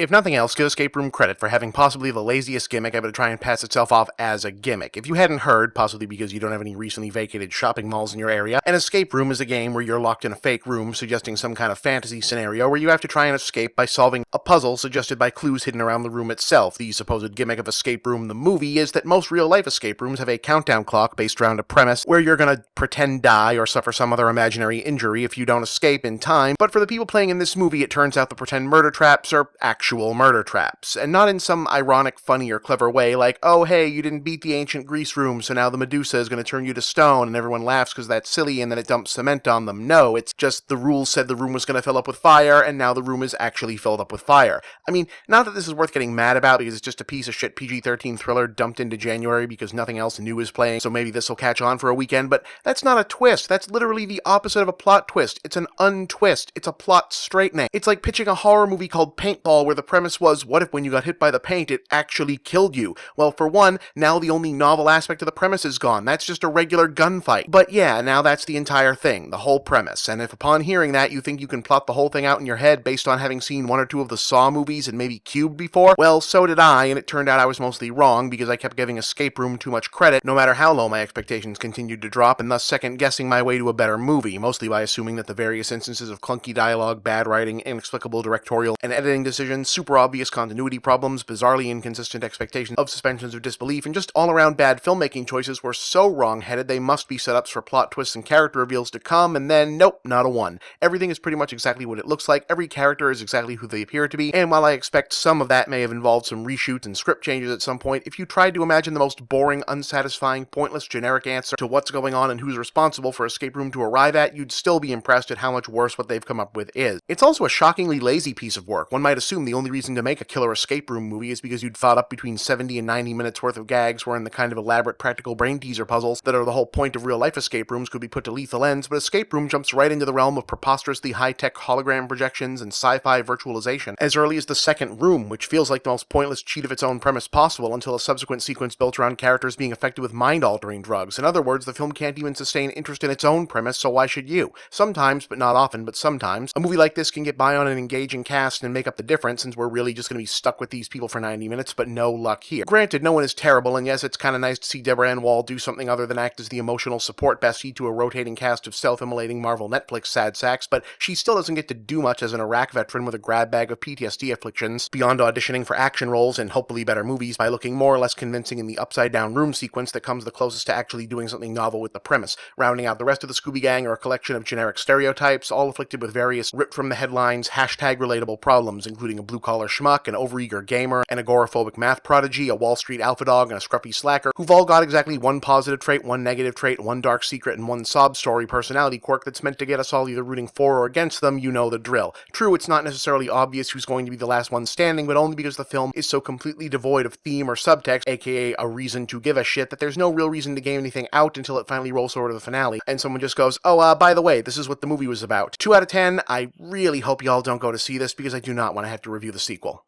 If nothing else, give Escape Room credit for having possibly the laziest gimmick ever to try and pass itself off as a gimmick. If you hadn't heard, possibly because you don't have any recently vacated shopping malls in your area, an escape room is a game where you're locked in a fake room, suggesting some kind of fantasy scenario where you have to try and escape by solving a puzzle suggested by clues hidden around the room itself. The supposed gimmick of Escape Room the movie is that most real-life escape rooms have a countdown clock based around a premise where you're gonna pretend die or suffer some other imaginary injury if you don't escape in time, but for the people playing in this movie, it turns out the pretend murder traps are actual murder traps, and not in some ironic, funny, or clever way like, oh hey, you didn't beat the ancient Greece room, so now the Medusa is gonna turn you to stone, and everyone laughs because that's silly, and then it dumps cement on them. No, it's just the rules said the room was gonna fill up with fire, and now the room is actually filled up with fire. I mean, not that this is worth getting mad about, because it's just a piece of shit PG-13 thriller dumped into January because nothing else new is playing, so maybe this will catch on for a weekend, but that's not a twist. That's literally the opposite of a plot twist. It's an untwist. It's a plot straightening. It's like pitching a horror movie called Paintball where the premise was, what if when you got hit by the paint, it actually killed you? Well, for one, now the only novel aspect of the premise is gone. That's just a regular gunfight. But yeah, now that's the entire thing, the whole premise. And if upon hearing that you think you can plot the whole thing out in your head based on having seen one or two of the Saw movies and maybe Cube before, well, so did I, and it turned out I was mostly wrong because I kept giving Escape Room too much credit, no matter how low my expectations continued to drop, and thus second-guessing my way to a better movie, mostly by assuming that the various instances of clunky dialogue, bad writing, inexplicable directorial and editing decisions, super obvious continuity problems, bizarrely inconsistent expectations of suspensions of disbelief, and just all-around bad filmmaking choices were so wrong-headed they must be setups for plot twists and character reveals to come, and then, nope, not a one. Everything is pretty much exactly what it looks like, every character is exactly who they appear to be, and while I expect some of that may have involved some reshoots and script changes at some point, if you tried to imagine the most boring, unsatisfying, pointless, generic answer to what's going on and who's responsible for Escape Room to arrive at, you'd still be impressed at how much worse what they've come up with is. It's also a shockingly lazy piece of work. One might assume the only reason to make a killer Escape Room movie is because you'd thought up between 70 and 90 minutes worth of gags wherein the kind of elaborate practical brain teaser puzzles that are the whole point of real-life escape rooms could be put to lethal ends, but Escape Room jumps right into the realm of preposterously high-tech hologram projections and sci-fi virtualization as early as the second room, which feels like the most pointless cheat of its own premise possible until a subsequent sequence built around characters being affected with mind-altering drugs. In other words, the film can't even sustain interest in its own premise, so why should you? Sometimes, but not often, but sometimes, a movie like this can get by on an engaging cast and make up the difference since we're really just going to be stuck with these people for 90 minutes, but no luck here. Granted, no one is terrible, and yes, it's kind of nice to see Deborah Ann Wall do something other than act as the emotional support bestie to a rotating cast of self-immolating Marvel Netflix sad sacks, but she still doesn't get to do much as an Iraq veteran with a grab bag of PTSD afflictions, beyond auditioning for action roles in hopefully better movies by looking more or less convincing in the upside-down room sequence that comes the closest to actually doing something novel with the premise. Rounding out the rest of the Scooby Gang are a collection of generic stereotypes, all afflicted with various ripped-from-the-headlines hashtag-relatable problems, including a blue-collar schmuck, an overeager gamer, an agoraphobic math prodigy, a Wall Street alpha dog, and a scruffy slacker, who've all got exactly one positive trait, one negative trait, one dark secret, and one sob story personality quirk that's meant to get us all either rooting for or against them. You know the drill. True, it's not necessarily obvious who's going to be the last one standing, but only because the film is so completely devoid of theme or subtext, aka a reason to give a shit, that there's no real reason to game anything out until it finally rolls over to the finale, and someone just goes, oh, by the way, this is what the movie was about. 2 out of 10, I really hope y'all don't go to see this because I do not want to have to review the sequel.